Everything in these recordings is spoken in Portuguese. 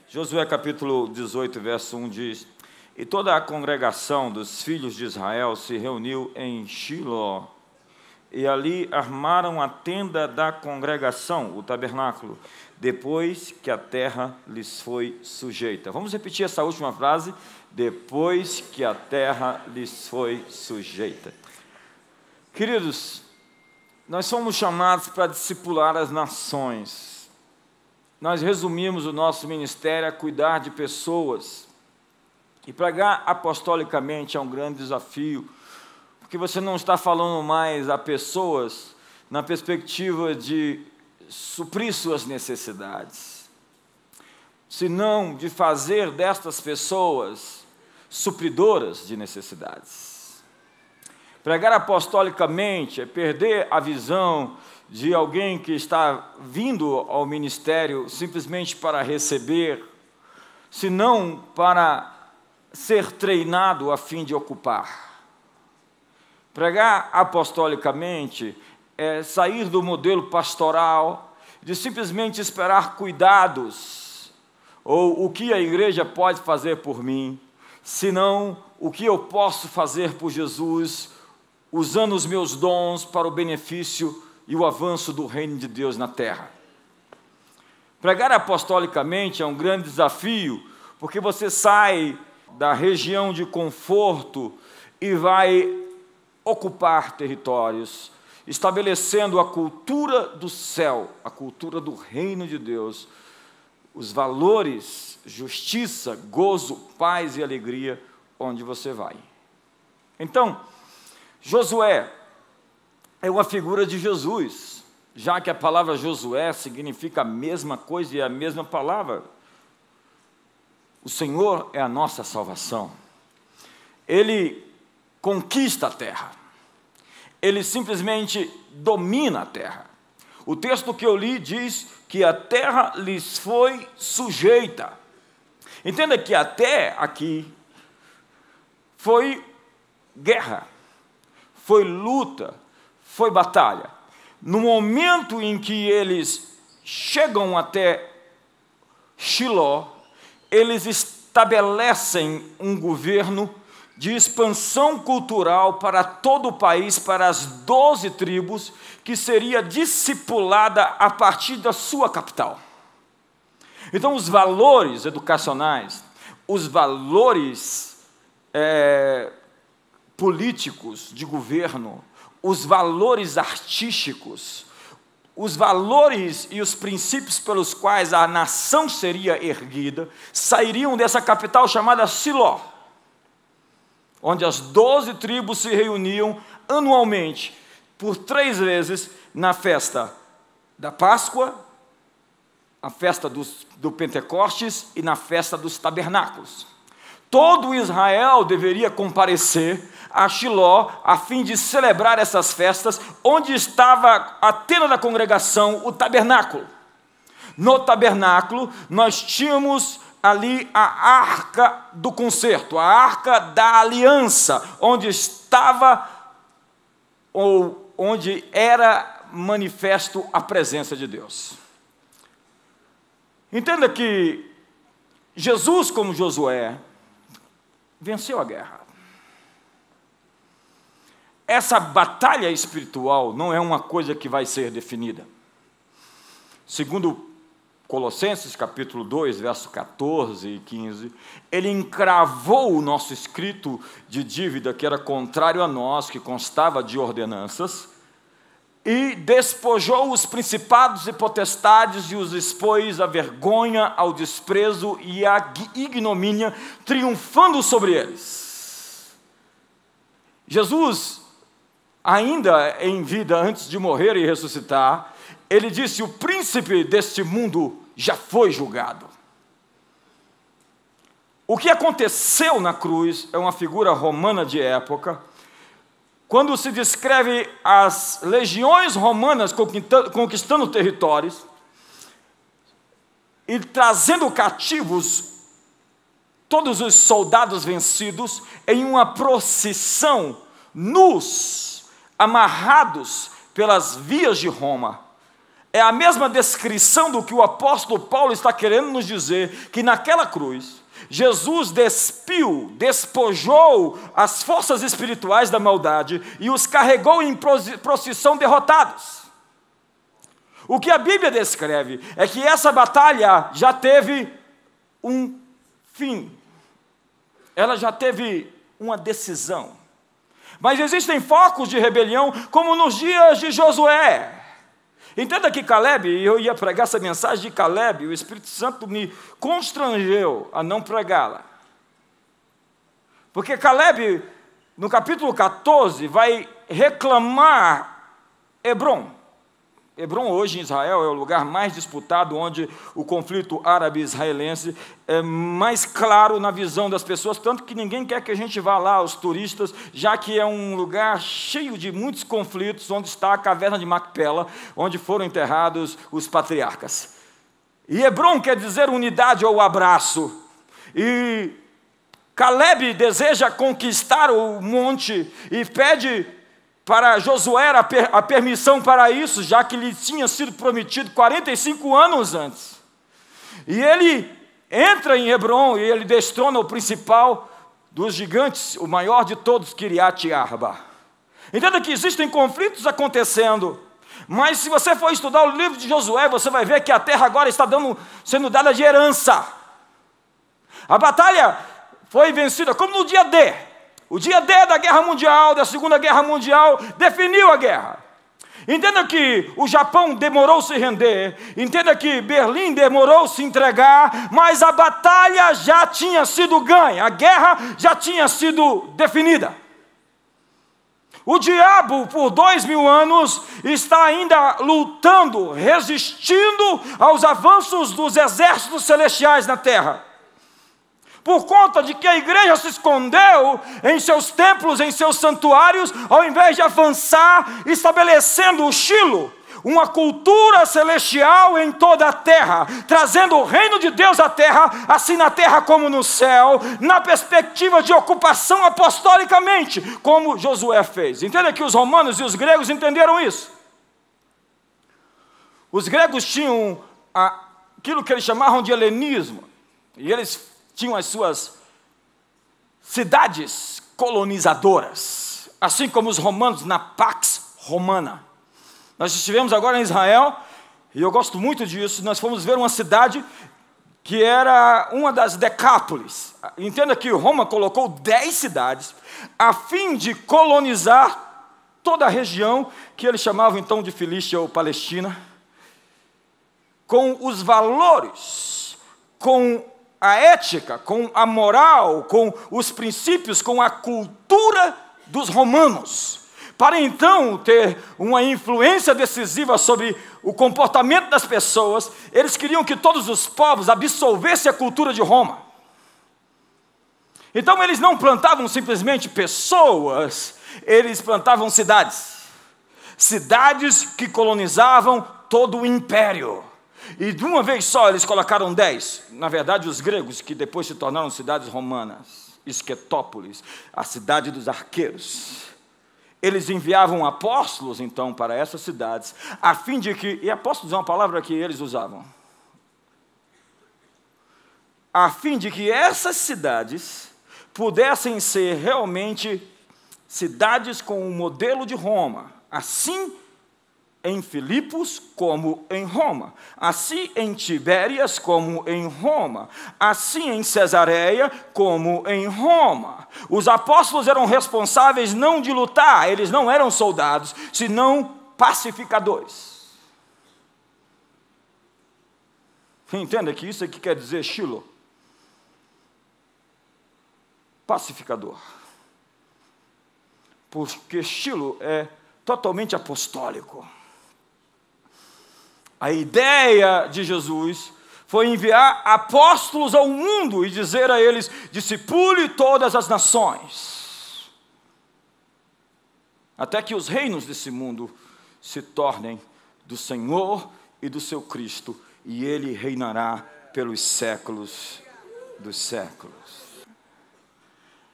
Josué capítulo 18, verso 1 diz: E toda a congregação dos filhos de Israel se reuniu em Shiló, e ali armaram a tenda da congregação, o tabernáculo, depois que a terra lhes foi sujeita. Vamos repetir essa última frase: depois que a terra lhes foi sujeita. Queridos, nós somos chamados para discipular as nações. Nós resumimos o nosso ministério a cuidar de pessoas. E pregar apostolicamente é um grande desafio, porque você não está falando mais a pessoas na perspectiva de suprir suas necessidades, senão de fazer destas pessoas supridoras de necessidades. Pregar apostolicamente é perder a visão de alguém que está vindo ao ministério simplesmente para receber, senão para ser treinado a fim de ocupar. Pregar apostolicamente é sair do modelo pastoral, de simplesmente esperar cuidados, ou o que a igreja pode fazer por mim, senão o que eu posso fazer por Jesus, usando os meus dons para o benefício e o avanço do reino de Deus na terra. Pregar apostolicamente é um grande desafio, porque você sai da região de conforto e vai ocupar territórios, estabelecendo a cultura do céu, a cultura do reino de Deus, os valores, justiça, gozo, paz e alegria onde você vai. Então, Josué é uma figura de Jesus, já que a palavra Josué significa a mesma coisa e a mesma palavra. O Senhor é a nossa salvação. Ele conquista a terra. Ele simplesmente domina a terra. O texto que eu li diz que a terra lhes foi sujeita. Entenda que até aqui foi guerra, foi luta, foi batalha. No momento em que eles chegam até Shiló, eles estabelecem um governo de expansão cultural para todo o país, para as 12 tribos, que seria discipulada a partir da sua capital. Então, os valores educacionais, os valores políticos de governo, os valores artísticos, os valores e os princípios pelos quais a nação seria erguida, sairiam dessa capital chamada Shiló, onde as 12 tribos se reuniam anualmente, por 3 vezes, na festa da Páscoa, a festa do Pentecostes e na festa dos tabernáculos. Todo Israel deveria comparecer a Shiló a fim de celebrar essas festas, onde estava a tenda da congregação, o tabernáculo. No tabernáculo, nós tínhamos ali a arca do concerto, a arca da aliança, onde estava, ou onde era manifesto a presença de Deus. Entenda que Jesus, como Josué, venceu a guerra. Essa batalha espiritual não é uma coisa que vai ser definida. Segundo Colossenses capítulo 2, verso 14 e 15, ele encravou o nosso escrito de dívida, que era contrário a nós, que constava de ordenanças, e despojou os principados e potestades e os expôs à vergonha, ao desprezo e à ignomínia, triunfando sobre eles. Jesus, ainda em vida, antes de morrer e ressuscitar, ele disse: o príncipe deste mundo já foi julgado. O que aconteceu na cruz é uma figura romana de época, quando se descreve as legiões romanas conquistando territórios e trazendo cativos todos os soldados vencidos em uma procissão, nus, amarrados pelas vias de Roma, é a mesma descrição do que o apóstolo Paulo está querendo nos dizer, que naquela cruz, Jesus despojou as forças espirituais da maldade e os carregou em procissão derrotados. O que a Bíblia descreve é que essa batalha já teve um fim, ela já teve uma decisão. Mas existem focos de rebelião, como nos dias de Josué. Entenda que Caleb, e eu ia pregar essa mensagem de Caleb, o Espírito Santo me constrangeu a não pregá-la. Porque Caleb, no capítulo 14, vai reclamar Hebrom. Hebrom hoje em Israel é o lugar mais disputado, onde o conflito árabe-israelense é mais claro na visão das pessoas, tanto que ninguém quer que a gente vá lá, os turistas, já que é um lugar cheio de muitos conflitos, onde está a caverna de Macpela, onde foram enterrados os patriarcas. E Hebrom quer dizer unidade ou abraço. E Caleb deseja conquistar o monte e pede para Josué a permissão para isso, já que lhe tinha sido prometido 45 anos antes. E ele entra em Hebrom e ele destrona o principal dos gigantes, o maior de todos, Kiriat Arba. Entenda que existem conflitos acontecendo, mas se você for estudar o livro de Josué, você vai ver que a terra agora está sendo dada de herança. A batalha foi vencida como no dia D. O dia D da Guerra Mundial, da Segunda Guerra Mundial, definiu a guerra. Entenda que o Japão demorou a se render, entenda que Berlim demorou a se entregar, mas a batalha já tinha sido ganha, a guerra já tinha sido definida. O diabo, por 2000 anos, está ainda lutando, resistindo aos avanços dos exércitos celestiais na terra. Por conta de que a igreja se escondeu em seus templos, em seus santuários, ao invés de avançar, estabelecendo o Shiloh, uma cultura celestial em toda a terra, trazendo o reino de Deus à terra, assim na terra como no céu, na perspectiva de ocupação apostolicamente, como Josué fez. Entenda que os romanos e os gregos entenderam isso. Os gregos tinham aquilo que eles chamavam de helenismo, e eles tinham as suas cidades colonizadoras, assim como os romanos na Pax Romana. Nós estivemos agora em Israel, e eu gosto muito disso, nós fomos ver uma cidade que era uma das Decápolis. Entenda que Roma colocou 10 cidades, a fim de colonizar toda a região, que eles chamavam então de Filístia ou Palestina, com os valores, com a ética, com a moral, com os princípios, com a cultura dos romanos, para então ter uma influência decisiva sobre o comportamento das pessoas. Eles queriam que todos os povos absorvessem a cultura de Roma. Então eles não plantavam simplesmente pessoas, eles plantavam cidades. Cidades que colonizavam todo o império. E de uma vez só eles colocaram 10. Na verdade, os gregos, que depois se tornaram cidades romanas, Esquetópolis, a cidade dos arqueiros. Eles enviavam apóstolos, então, para essas cidades, a fim de que, e apóstolos é uma palavra que eles usavam, a fim de que essas cidades pudessem ser realmente cidades com o modelo de Roma, assim em Filipos como em Roma, assim em Tibérias como em Roma, assim em Cesareia como em Roma. Os apóstolos eram responsáveis não de lutar, eles não eram soldados, senão pacificadores. Entenda que isso aqui quer dizer Shiloh, pacificador, porque Shiloh é totalmente apostólico. A ideia de Jesus foi enviar apóstolos ao mundo e dizer a eles: discipule todas as nações, até que os reinos desse mundo se tornem do Senhor e do seu Cristo, e Ele reinará pelos séculos dos séculos.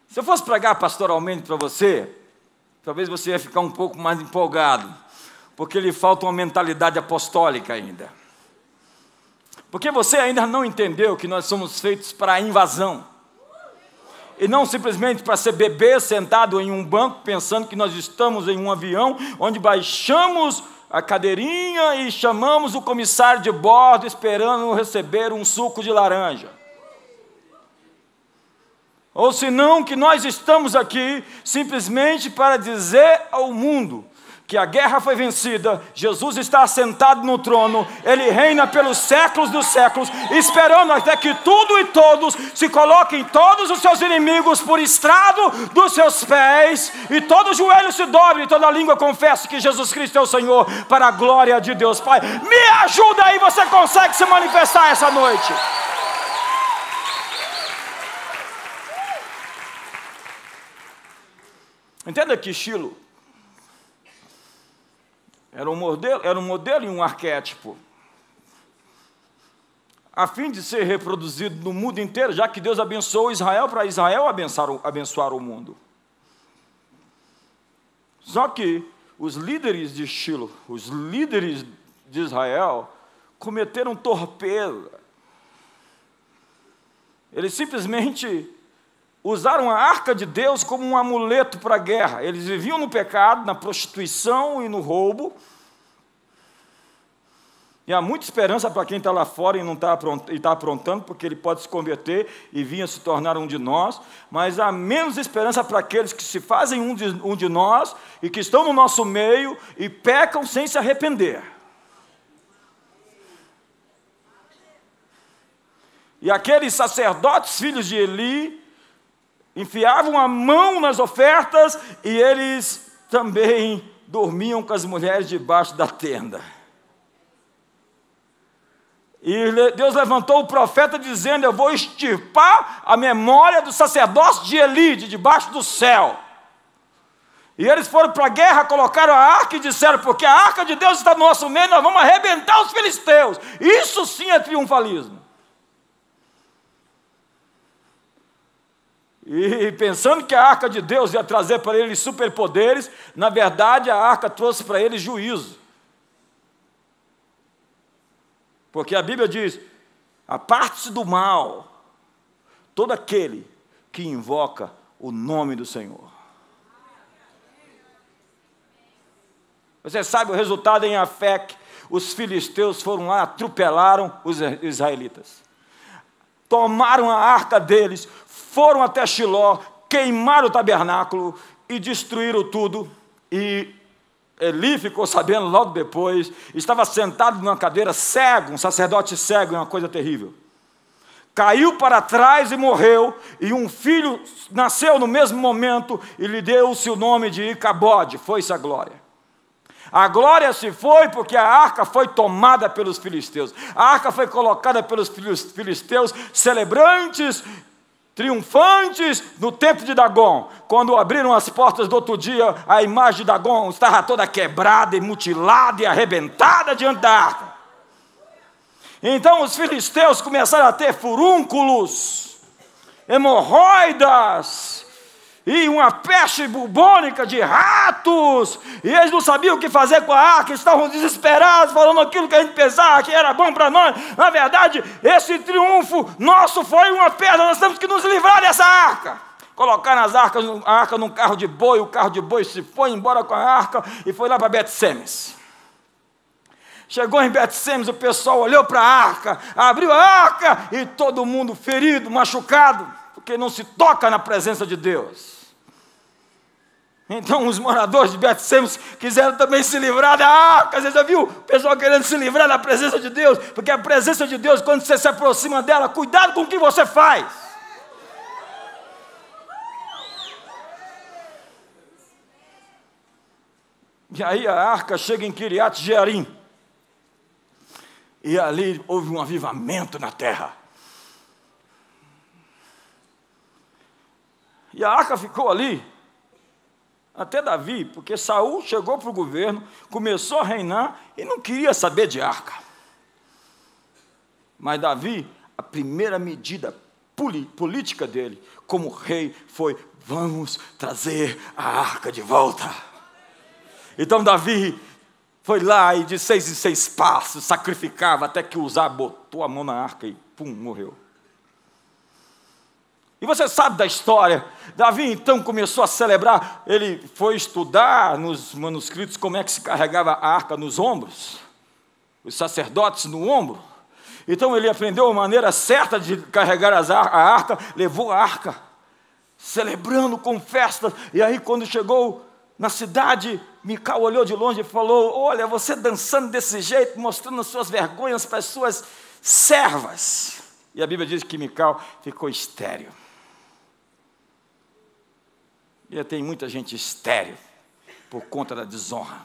Se eu fosse pregar pastoralmente para você, talvez você ia ficar um pouco mais empolgado. Porque lhe falta uma mentalidade apostólica ainda. Porque você ainda não entendeu que nós somos feitos para a invasão. E não simplesmente para ser bebê sentado em um banco, pensando que nós estamos em um avião, onde baixamos a cadeirinha e chamamos o comissário de bordo, esperando receber um suco de laranja. Ou senão que nós estamos aqui simplesmente para dizer ao mundo que a guerra foi vencida, Jesus está assentado no trono, Ele reina pelos séculos dos séculos, esperando até que tudo e todos se coloquem todos os seus inimigos por estrado dos seus pés, e todo joelho se dobre, e toda língua confesse que Jesus Cristo é o Senhor, para a glória de Deus Pai. Me ajuda aí, você consegue se manifestar essa noite? Entenda que Shiloh era um modelo e um arquétipo, a fim de ser reproduzido no mundo inteiro, já que Deus abençoou Israel para Israel abençoar o mundo. Só que os líderes de Shiloh, os líderes de Israel, cometeram torpeza. Eles simplesmente usaram a arca de Deus como um amuleto para a guerra. Eles viviam no pecado, na prostituição e no roubo. E há muita esperança para quem está lá fora e não está aprontando, porque ele pode se converter e vir a se tornar um de nós. Mas há menos esperança para aqueles que se fazem um de nós e que estão no nosso meio e pecam sem se arrepender. E aqueles sacerdotes, filhos de Eli, enfiavam a mão nas ofertas e eles também dormiam com as mulheres debaixo da tenda. E Deus levantou o profeta dizendo: eu vou extirpar a memória do sacerdócio de Eli, de debaixo do céu. E eles foram para a guerra, colocaram a arca e disseram: porque a arca de Deus está no nosso meio, nós vamos arrebentar os filisteus. Isso sim é triunfalismo. E pensando que a arca de Deus ia trazer para eles superpoderes, na verdade a arca trouxe para eles juízo. Porque a Bíblia diz: aparte-se do mal todo aquele que invoca o nome do Senhor. Você sabe o resultado em Afec? Os filisteus foram lá, atropelaram os israelitas. Tomaram a arca deles, foram até Shiló, queimaram o tabernáculo e destruíram tudo. E Eli ficou sabendo logo depois, estava sentado numa cadeira cego, um sacerdote cego, é uma coisa terrível. Caiu para trás e morreu, e um filho nasceu no mesmo momento e lhe deu-se o nome de Icabode, foi-se a glória. A glória se foi porque a arca foi tomada pelos filisteus. A arca foi colocada pelos filisteus, celebrantes, triunfantes, no templo de Dagom. Quando abriram as portas do outro dia, a imagem de Dagom estava toda quebrada e mutilada e arrebentada diante da arca. Então os filisteus começaram a ter furúnculos, hemorroidas, e uma peste bubônica de ratos, e eles não sabiam o que fazer com a arca, estavam desesperados, falando aquilo que a gente pensava que era bom para nós. Na verdade, esse triunfo nosso foi uma perda, nós temos que nos livrar dessa arca. Colocaram a arca num carro de boi, o carro de boi se foi embora com a arca e foi lá para Bet-Semes. Chegou em Bet-Semes, o pessoal olhou para a arca, abriu a arca e todo mundo ferido, machucado, porque não se toca na presença de Deus. Então os moradores de Bet-Semes quiseram também se livrar da arca. Você já viu o pessoal querendo se livrar da presença de Deus? Porque a presença de Deus, quando você se aproxima dela, cuidado com o que você faz. E aí a arca chega em Kiriat Jearim. E ali houve um avivamento na terra. E a arca ficou ali, até Davi, porque Saul chegou para o governo, começou a reinar e não queria saber de arca. Mas Davi, a primeira medida política dele, como rei, foi: vamos trazer a arca de volta. Então Davi Foi lá e de 6 em 6 passos sacrificava até que Uzá botou a mão na arca e pum, morreu. E você sabe da história. Davi então começou a celebrar. Ele foi estudar nos manuscritos como é que se carregava a arca nos ombros. Os sacerdotes no ombro. Então ele aprendeu a maneira certa de carregar a arca. Levou a arca, celebrando com festas. E aí quando chegou na cidade, Mical olhou de longe e falou: olha, você dançando desse jeito, mostrando as suas vergonhas para as suas servas. E a Bíblia diz que Mical ficou estéril. E tem muita gente estéril por conta da desonra.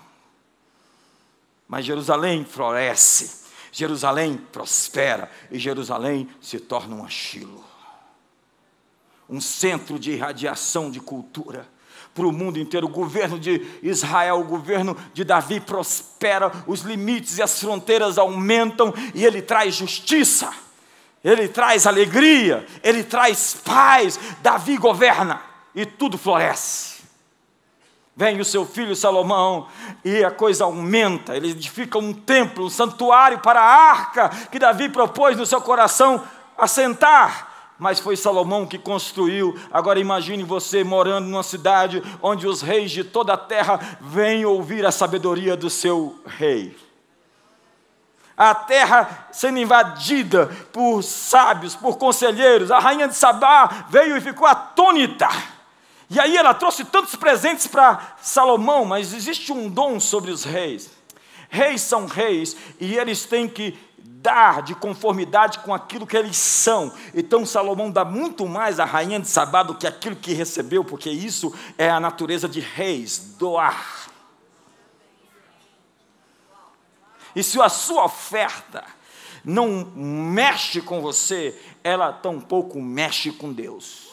Mas Jerusalém floresce, Jerusalém prospera e Jerusalém se torna um Ashilo, um centro de irradiação de cultura para o mundo inteiro. O governo de Israel, o governo de Davi prospera, os limites e as fronteiras aumentam e ele traz justiça, ele traz alegria, ele traz paz. Davi governa e tudo floresce. Vem o seu filho Salomão e a coisa aumenta. Ele edifica um templo, um santuário para a arca que Davi propôs no seu coração assentar. Mas foi Salomão que construiu. Agora imagine você morando numa cidade onde os reis de toda a terra vêm ouvir a sabedoria do seu rei. A terra sendo invadida por sábios, por conselheiros. A rainha de Sabá veio e ficou atônita. E aí ela trouxe tantos presentes para Salomão, mas existe um dom sobre os reis. Reis são reis e eles têm que dar de conformidade com aquilo que eles são. Então Salomão dá muito mais à rainha de Sabá do que aquilo que recebeu, porque isso é a natureza de reis, doar. E se a sua oferta não mexe com você, ela tampouco mexe com Deus.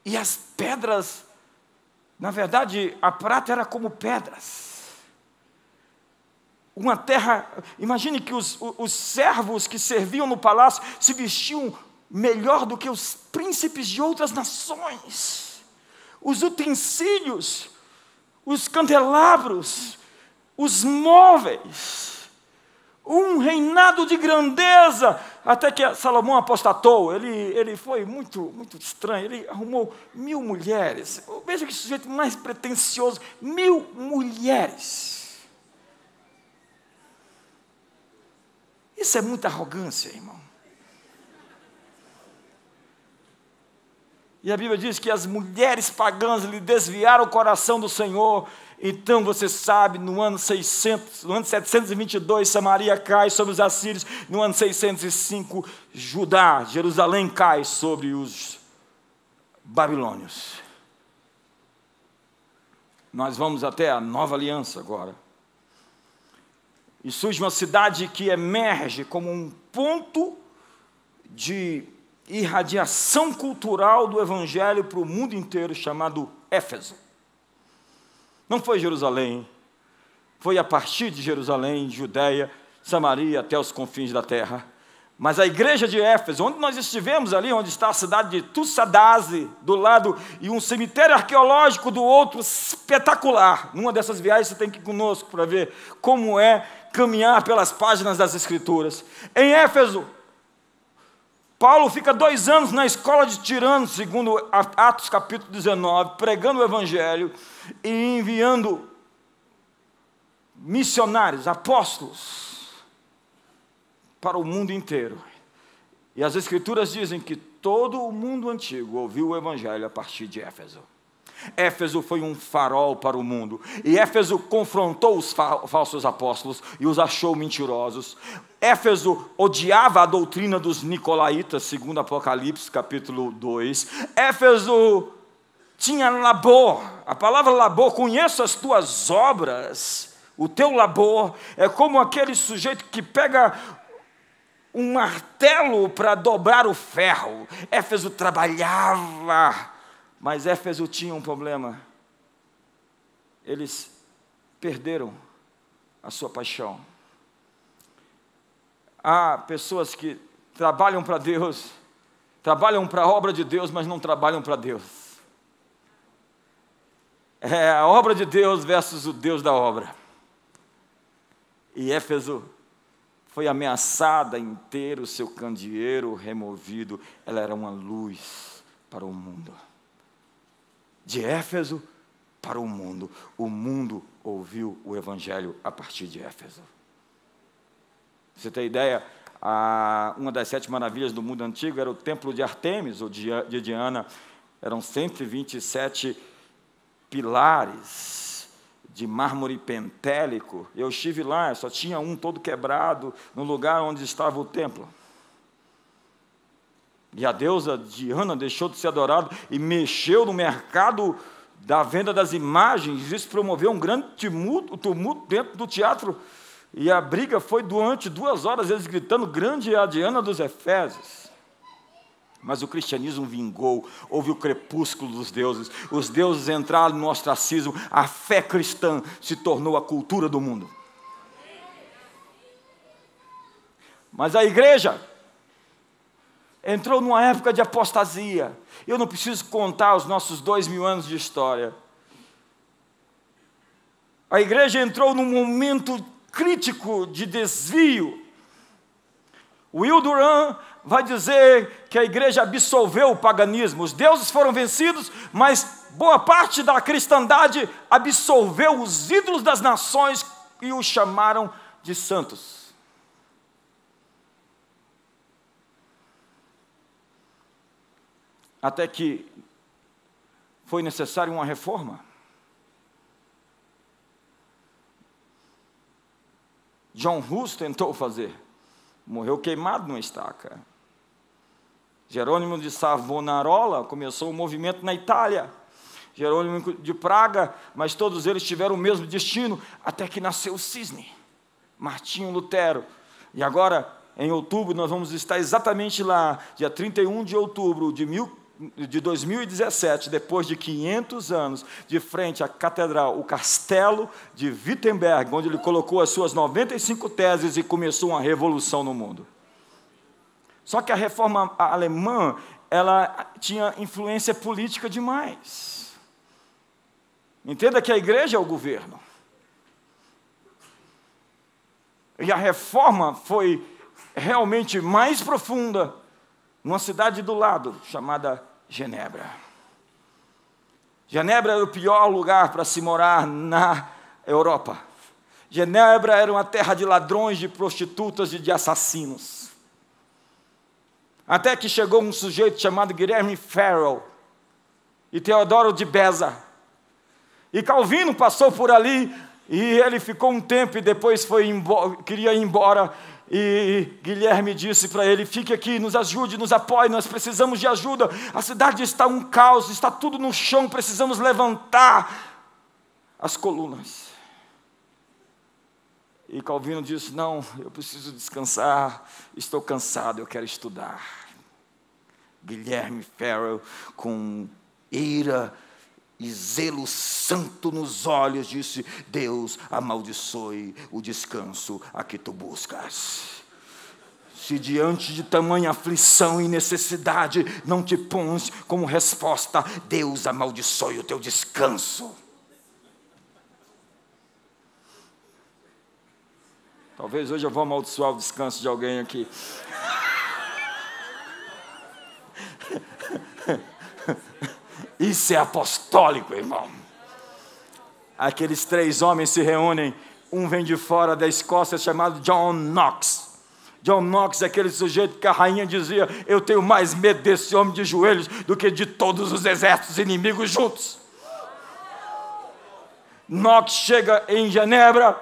E as pedras, na verdade, a prata era como pedras. Uma terra, imagine que os servos que serviam no palácio se vestiam melhor do que os príncipes de outras nações. Os utensílios, os candelabros, os móveis, um reinado de grandeza, até que Salomão apostatou. Ele foi muito estranho, ele arrumou 1000 mulheres. Veja que sujeito mais pretensioso, 1000 mulheres. Isso é muita arrogância, irmão. E a Bíblia diz que as mulheres pagãs lhe desviaram o coração do Senhor. Então você sabe, no ano 722, Samaria cai sobre os assírios. No ano 605, Judá, Jerusalém cai sobre os babilônios. Nós vamos até a Nova Aliança agora. E surge uma cidade que emerge como um ponto de irradiação cultural do Evangelho para o mundo inteiro, chamado Éfeso. Não foi Jerusalém, foi a partir de Jerusalém, Judeia, Samaria, até os confins da terra. Mas a igreja de Éfeso, onde nós estivemos ali, onde está a cidade de Tussadase, do lado, e um cemitério arqueológico do outro, espetacular. Numa dessas viagens você tem que ir conosco para ver como é caminhar pelas páginas das Escrituras. Em Éfeso, Paulo fica 2 anos na escola de tiranos, segundo Atos capítulo 19, pregando o Evangelho e enviando missionários, apóstolos, para o mundo inteiro. E as Escrituras dizem que todo o mundo antigo ouviu o Evangelho a partir de Éfeso. Éfeso foi um farol para o mundo. E Éfeso confrontou os falsos apóstolos e os achou mentirosos. Éfeso odiava a doutrina dos nicolaítas, segundo Apocalipse capítulo 2. Éfeso tinha labor. A palavra labor, conheço as tuas obras. O teu labor é como aquele sujeito que pega um martelo para dobrar o ferro. Éfeso trabalhava. Mas Éfeso tinha um problema. Eles perderam a sua paixão. Há pessoas que trabalham para Deus trabalham para a obra de Deus, mas não trabalham para Deus. É a obra de Deus versus o Deus da obra. E Éfeso foi ameaçada em ter o seu candeeiro removido. Ela era uma luz para o mundo. De Éfeso para o mundo. O mundo ouviu o evangelho a partir de Éfeso. Você tem ideia? Uma das 7 maravilhas do mundo antigo era o templo de Artemis, ou de Diana. Eram 127 pilares de mármore pentélico. Eu estive lá, só tinha um todo quebrado no lugar onde estava o templo. E a deusa Diana deixou de ser adorada e mexeu no mercado da venda das imagens. Isso promoveu um grande tumulto dentro do teatro. E a briga foi durante 2 horas, eles gritando: grande é a Diana dos Efésios. Mas o cristianismo vingou, houve o crepúsculo dos deuses, os deuses entraram no ostracismo, a fé cristã se tornou a cultura do mundo. Mas a igreja entrou numa época de apostasia. Eu não preciso contar os nossos 2000 anos de história. A igreja entrou num momento crítico de desvio. Will Durant vai dizer que a igreja absolveu o paganismo. Os deuses foram vencidos, mas boa parte da cristandade absolveu os ídolos das nações e os chamaram de santos. Até que foi necessária uma reforma. John Hus tentou fazer. Morreu queimado numa estaca. Jerônimo de Savonarola começou o movimento na Itália. Jerônimo de Praga, mas todos eles tiveram o mesmo destino, até que nasceu o cisne, Martinho Lutero. E agora, em outubro, nós vamos estar exatamente lá, dia 31 de outubro de 2017, depois de 500 anos, de frente à catedral, o castelo de Wittenberg, onde ele colocou as suas 95 teses e começou uma revolução no mundo. Só que a reforma alemã, ela tinha influência política demais. Entenda que a igreja é o governo. E a reforma foi realmente mais profunda numa cidade do lado, chamada Genebra. Genebra era o pior lugar para se morar na Europa. Genebra era uma terra de ladrões, de prostitutas e de assassinos. Até que chegou um sujeito chamado Guilherme Farel e Teodoro de Beza. E Calvino passou por ali e ele ficou um tempo e depois queria ir embora. E Guilherme disse para ele: fique aqui, nos ajude, nos apoie, nós precisamos de ajuda. A cidade está um caos, está tudo no chão, precisamos levantar as colunas. E Calvino disse: não, eu preciso descansar, estou cansado, eu quero estudar. Guilherme Farel, com ira e zelo santo nos olhos, disse: Deus amaldiçoe o descanso a que tu buscas. Se diante de tamanha aflição e necessidade não te pões como resposta, Deus amaldiçoe o teu descanso. Talvez hoje eu vou amaldiçoar o descanso de alguém aqui. Isso é apostólico, irmão. Aqueles 3 homens se reúnem. Um vem de fora da Escócia, chamado John Knox. John Knox é aquele sujeito que a rainha dizia: eu tenho mais medo desse homem de joelhos do que de todos os exércitos inimigos juntos. Knox chega em Genebra,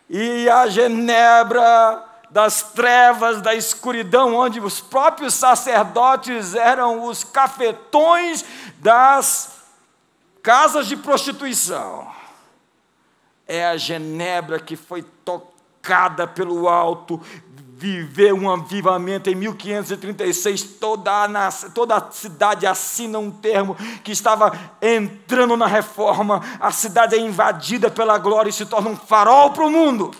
e a Genebra das trevas, da escuridão, onde os próprios sacerdotes eram os cafetões das casas de prostituição. É a Genebra que foi tocada pelo alto, viveu um avivamento em 1536, toda a cidade assina um termo que estava entrando na reforma, a cidade é invadida pela glória e se torna um farol para o mundo.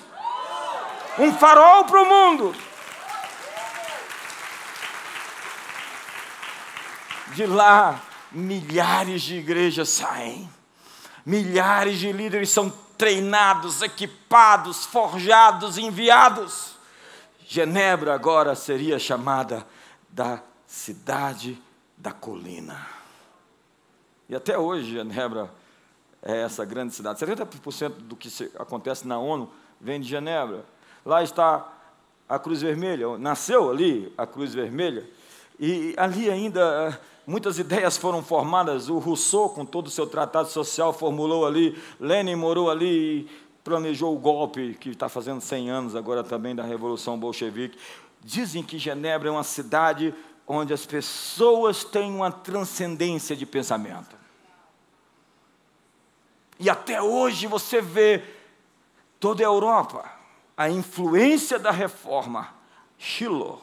Um farol para o mundo. De lá, milhares de igrejas saem. Milhares de líderes são treinados, equipados, forjados, enviados. Genebra agora seria chamada da cidade da colina. E até hoje Genebra é essa grande cidade. 70% do que acontece na ONU vem de Genebra. Lá está a Cruz Vermelha, nasceu ali a Cruz Vermelha, e ali ainda muitas ideias foram formadas. O Rousseau, com todo o seu tratado social, formulou ali, Lenin morou ali e planejou o golpe, que está fazendo 100 anos agora também da Revolução Bolchevique. Dizem que Genebra é uma cidade onde as pessoas têm uma transcendência de pensamento. E até hoje você vê toda a Europa, a influência da reforma, Shiloh,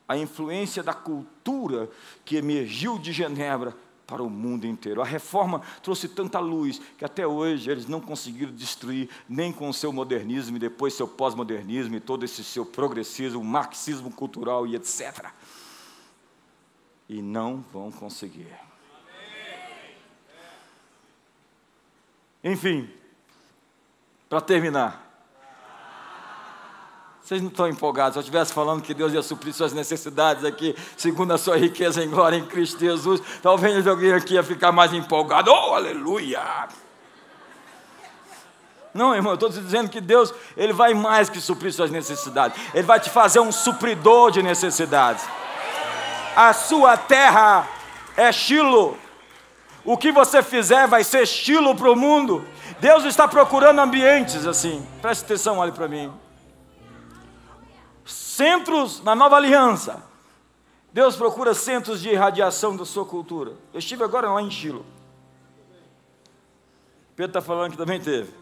a influência da cultura que emergiu de Genebra para o mundo inteiro. A reforma trouxe tanta luz que até hoje eles não conseguiram destruir, nem com o seu modernismo e depois seu pós-modernismo e todo esse seu progressismo, marxismo cultural e etc. E não vão conseguir. Enfim, para terminar, vocês não estão empolgados? Se eu estivesse falando que Deus ia suprir suas necessidades aqui, segundo a sua riqueza em glória em Cristo Jesus, talvez alguém aqui ia ficar mais empolgado. Oh, aleluia! Não, irmão, eu estou te dizendo que Deus, Ele vai mais que suprir suas necessidades. Ele vai te fazer um supridor de necessidades. A sua terra é Shiloh. O que você fizer vai ser Shiloh para o mundo. Deus está procurando ambientes assim. Preste atenção, olhe para mim. Centros na nova aliança. Deus procura centros de irradiação da sua cultura. Eu estive agora lá em Shiloh. Pedro está falando que também teve.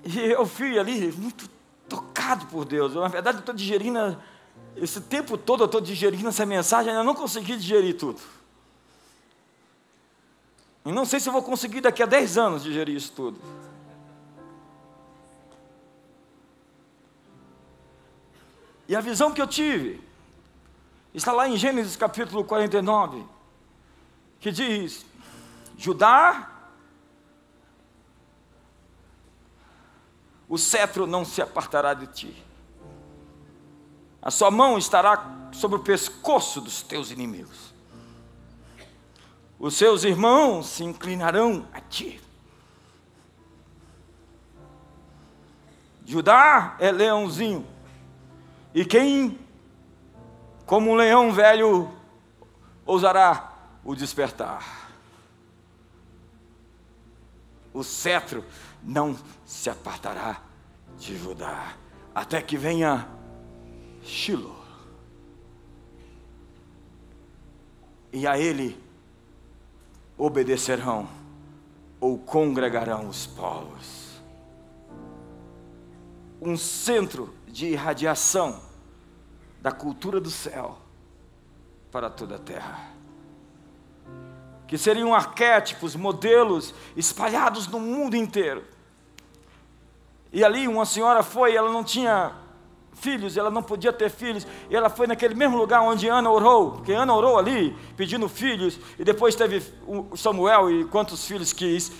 E eu fui ali muito tocado por Deus. Na verdade, eu estou digerindo, esse tempo todo eu estou digerindo essa mensagem, ainda não consegui digerir tudo. E não sei se eu vou conseguir daqui a 10 anos digerir isso tudo. E a visão que eu tive está lá em Gênesis capítulo 49, que diz: Judá, o cetro não se apartará de ti, a sua mão estará sobre o pescoço dos teus inimigos, os seus irmãos se inclinarão a ti. Judá é leãozinho, e quem, como um leão velho, ousará o despertar? O cetro não se apartará de Judá, até que venha Shiloh, e a ele obedecerão ou congregarão os povos. Um centro de irradiação da cultura do céu para toda a terra, que seriam arquétipos, modelos espalhados no mundo inteiro. E ali uma senhora foi, ela não tinha filhos, ela não podia ter filhos, e ela foi naquele mesmo lugar onde Ana orou, porque Ana orou ali, pedindo filhos, e depois teve o Samuel e quantos filhos quis.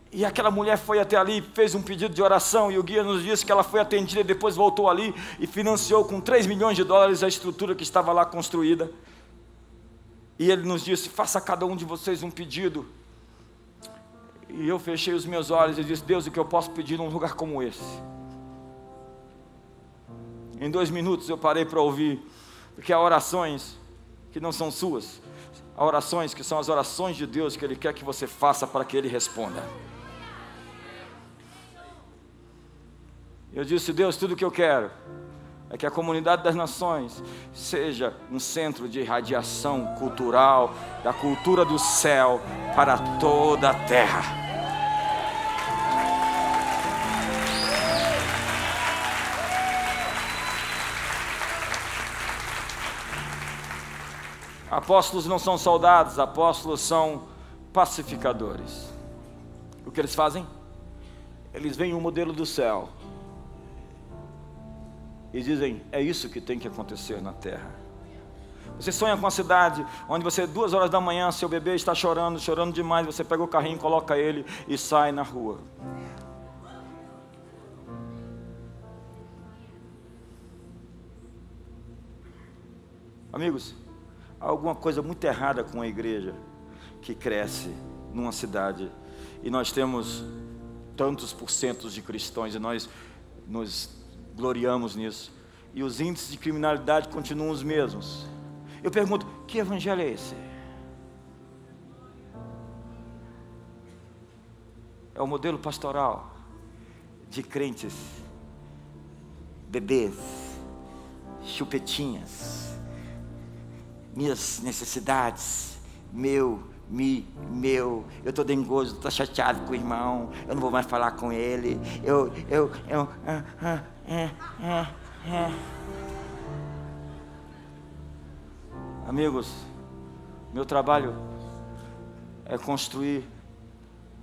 E aquela mulher foi até ali, fez um pedido de oração, e o guia nos disse que ela foi atendida e depois voltou ali e financiou com $3 milhões a estrutura que estava lá construída. E ele nos disse: faça a cada um de vocês um pedido. E eu fechei os meus olhos e disse: Deus, o que eu posso pedir num lugar como esse? Em 2 minutos eu parei para ouvir, porque há orações que não são suas, há orações que são as orações de Deus que Ele quer que você faça para que Ele responda. Eu disse: Deus, tudo o que eu quero é que a comunidade das nações seja um centro de irradiação cultural, da cultura do céu para toda a terra. Apóstolos não são soldados, apóstolos são pacificadores. O que eles fazem? Eles veem o modelo do céu e dizem: é isso que tem que acontecer na terra. Você sonha com uma cidade onde você, 2 horas da manhã, seu bebê está chorando, chorando demais, você pega o carrinho, coloca ele e sai na rua. Amigos, há alguma coisa muito errada com a igreja que cresce numa cidade e nós temos tantos porcentos de cristãos e nós nos gloriamos nisso, e os índices de criminalidade continuam os mesmos. Eu pergunto: que evangelho é esse? É o modelo pastoral de crentes, bebês, chupetinhas, minhas necessidades, meu, eu estou dengoso, estou chateado com o irmão, eu não vou mais falar com ele, Amigos, meu trabalho é construir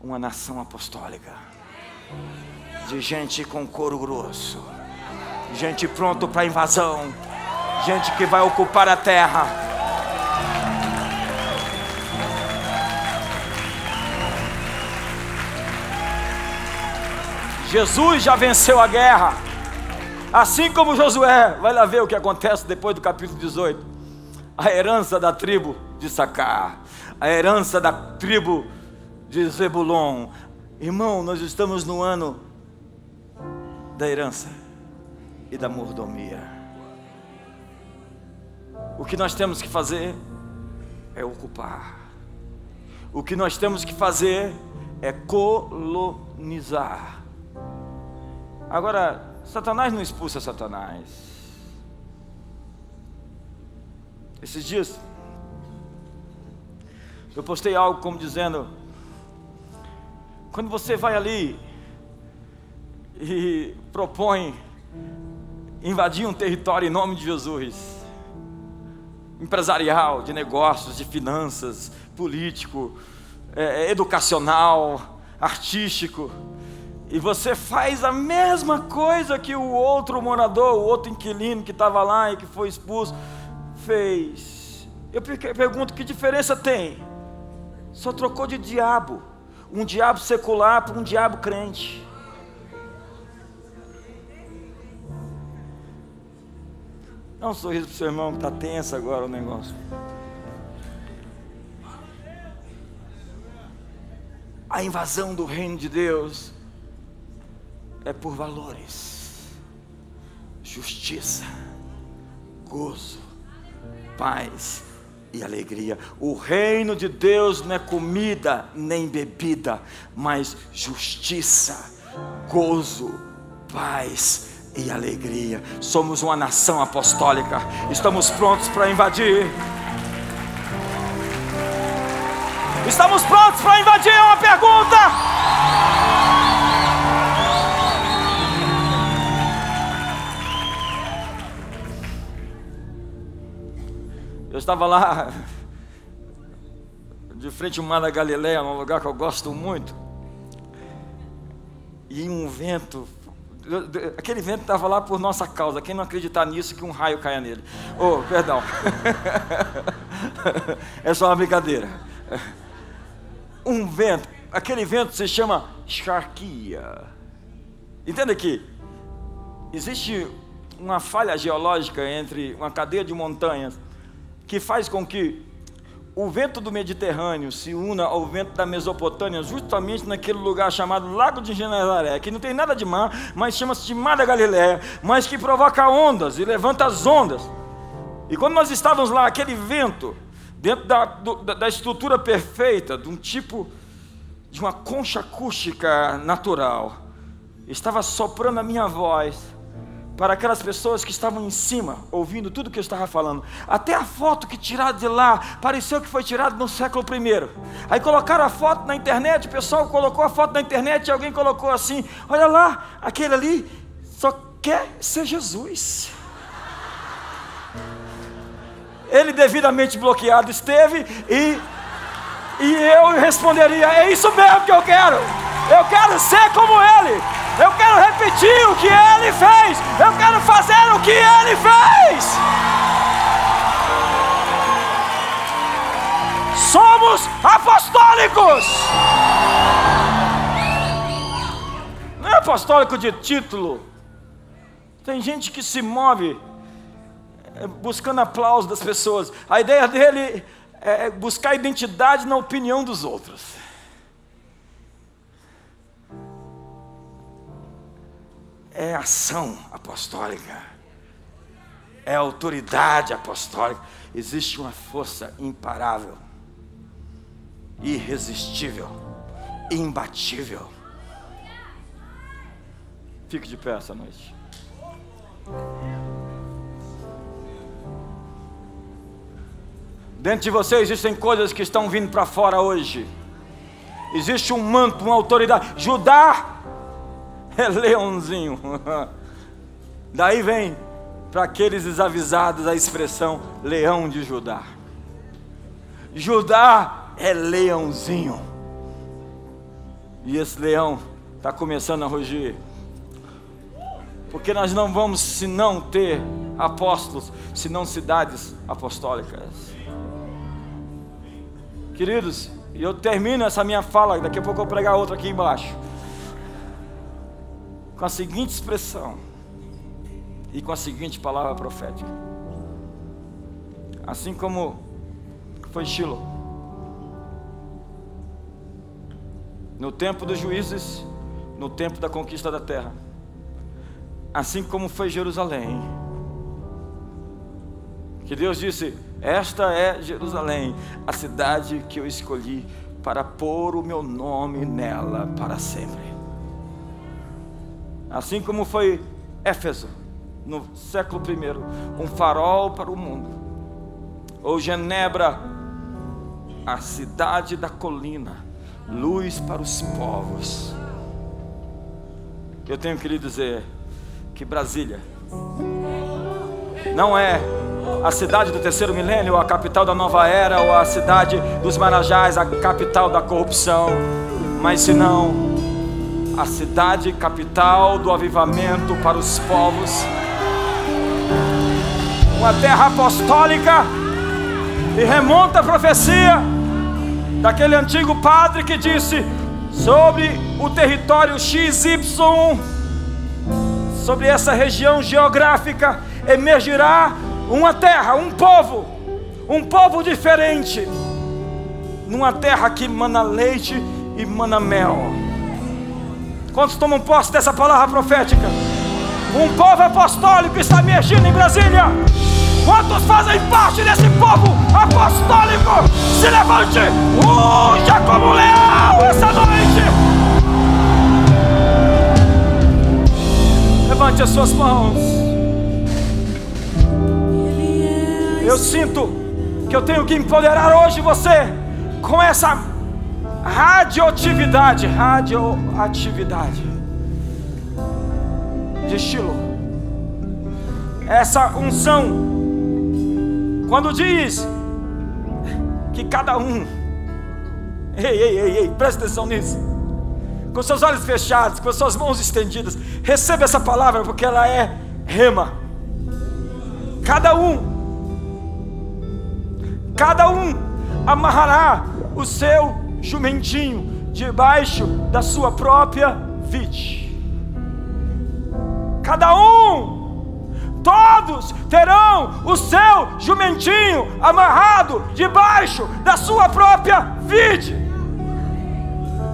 uma nação apostólica, de gente com couro grosso, gente pronto para invasão, gente que vai ocupar a terra. Jesus já venceu a guerra, assim como Josué. Vai lá ver o que acontece depois do capítulo 18. A herança da tribo de Sacar, a herança da tribo de Zebulon. Irmão, nós estamos no ano da herança e da mordomia. O que nós temos que fazer é ocupar. O que nós temos que fazer é colonizar. Agora, Satanás não expulsa Satanás. Esses dias eu postei algo como dizendo: quando você vai ali e propõe invadir um território em nome de Jesus, empresarial, de negócios, de finanças, político, educacional, artístico, e você faz a mesma coisa que o outro morador, o outro inquilino que estava lá e que foi expulso fez. Eu pergunto: que diferença tem? Só trocou de diabo, um diabo secular por um diabo crente. Dá um sorriso pro seu irmão que está tenso agora o negócio. A invasão do reino de Deus é por valores: justiça, gozo, paz e alegria. O reino de Deus não é comida nem bebida, mas justiça, gozo, paz e alegria. Somos uma nação apostólica. Estamos prontos para invadir. Estamos prontos para invadir? É uma pergunta. Eu estava lá de frente ao Mar da Galileia, num lugar que eu gosto muito, e um vento, aquele vento estava lá por nossa causa. Quem não acreditar nisso, que um raio caia nele. Oh, perdão. É só uma brincadeira. Um vento, aquele vento se chama charquia. Entenda aqui, existe uma falha geológica entre uma cadeia de montanhas que faz com que o vento do Mediterrâneo se una ao vento da Mesopotâmia, justamente naquele lugar chamado Lago de Genezaré, que não tem nada de mar, mas chama-se de Mar da Galileia, mas que provoca ondas e levanta as ondas. E quando nós estávamos lá, aquele vento, dentro da estrutura perfeita, de um tipo, de uma concha acústica natural, estava soprando a minha voz para aquelas pessoas que estavam em cima, ouvindo tudo que eu estava falando. Até a foto que tiraram de lá, pareceu que foi tirada no século I. Aí colocaram a foto na internet, o pessoal colocou a foto na internet e alguém colocou assim: olha lá, aquele ali só quer ser Jesus. Ele devidamente bloqueado esteve e eu responderia: é isso mesmo que eu quero ser como ele. Eu quero repetir o que Ele fez. Eu quero fazer o que Ele fez. Somos apostólicos. Não é apostólico de título. Tem gente que se move buscando aplauso das pessoas. A ideia dele é buscar identidade na opinião dos outros. É ação apostólica. É autoridade apostólica. Existe uma força imparável, irresistível, imbatível. Fique de pé essa noite. Dentro de você existem coisas que estão vindo para fora hoje. Existe um manto, uma autoridade. Judá é leãozinho. Daí vem para aqueles desavisados a expressão leão de Judá. Judá é leãozinho. E esse leão está começando a rugir. Porque nós não vamos senão ter apóstolos, senão cidades apostólicas. Queridos, e eu termino essa minha fala, daqui a pouco eu vou pregar outra aqui embaixo, com a seguinte expressão e com a seguinte palavra profética. Assim como foi Shiloh, no tempo dos juízes, no tempo da conquista da terra, assim como foi Jerusalém, que Deus disse: esta é Jerusalém, a cidade que eu escolhi para pôr o meu nome nela para sempre. Assim como foi Éfeso, no século I, um farol para o mundo, ou Genebra, a cidade da colina, luz para os povos. Eu tenho que lhe dizer que Brasília não é a cidade do terceiro milênio, a capital da nova era, ou a cidade dos Marajás, a capital da corrupção, mas senão a cidade capital do avivamento para os povos, uma terra apostólica. E remonta a profecia daquele antigo padre que disse: sobre o território XY, sobre essa região geográfica, emergirá uma terra, um povo diferente, numa terra que mana leite e mana mel. Quantos tomam posse dessa palavra profética? Um povo apostólico está emergindo em Brasília. Quantos fazem parte desse povo apostólico? Se levante, ruja como um leão essa noite. Levante as suas mãos. Eu sinto que eu tenho que empoderar hoje você com essa radioatividade de Shiloh. Essa unção, quando diz que cada um, ei, presta atenção nisso, com seus olhos fechados, com suas mãos estendidas, receba essa palavra, porque ela é rema. Cada um amarrará o seu jumentinho debaixo da sua própria vide. Todos terão o seu jumentinho amarrado debaixo da sua própria vide.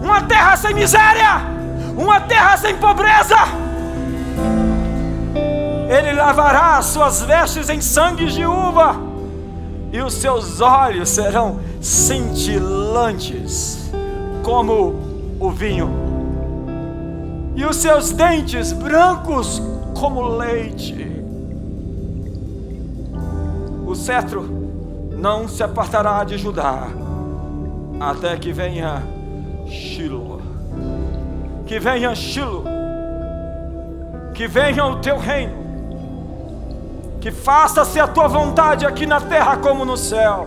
Uma terra sem miséria, uma terra sem pobreza. Ele lavará as suas vestes em sangue de uva, e os seus olhos serão cintilantes como o vinho, e os seus dentes brancos como leite. O cetro não se apartará de Judá até que venha Shiloh. Que venha Shiloh, que venha o teu reino, que faça-se a tua vontade aqui na terra como no céu.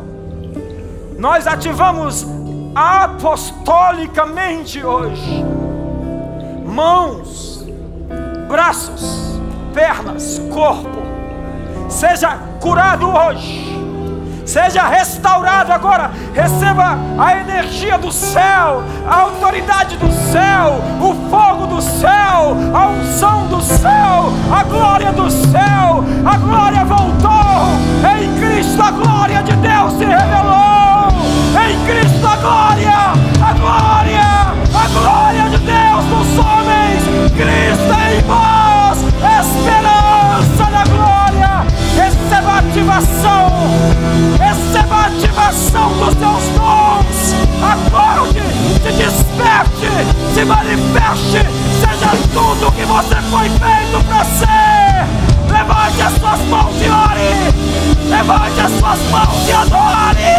Nós ativamos apostolicamente hoje mãos braços, pernas, corpo, seja curado hoje, seja restaurado agora. Receba a energia do céu, a autoridade do céu, o fogo do céu, a unção do céu, a glória do céu. A glória voltou em Cristo, a glória de Deus se revelou em Cristo. A glória de Deus nos homens, Cristo em vós, esperança da glória. Receba a ativação dos teus dons. Acorde, se desperte, se manifeste, seja tudo o que você foi feito para ser. Levante as suas mãos e ore. Levante as suas mãos e adore.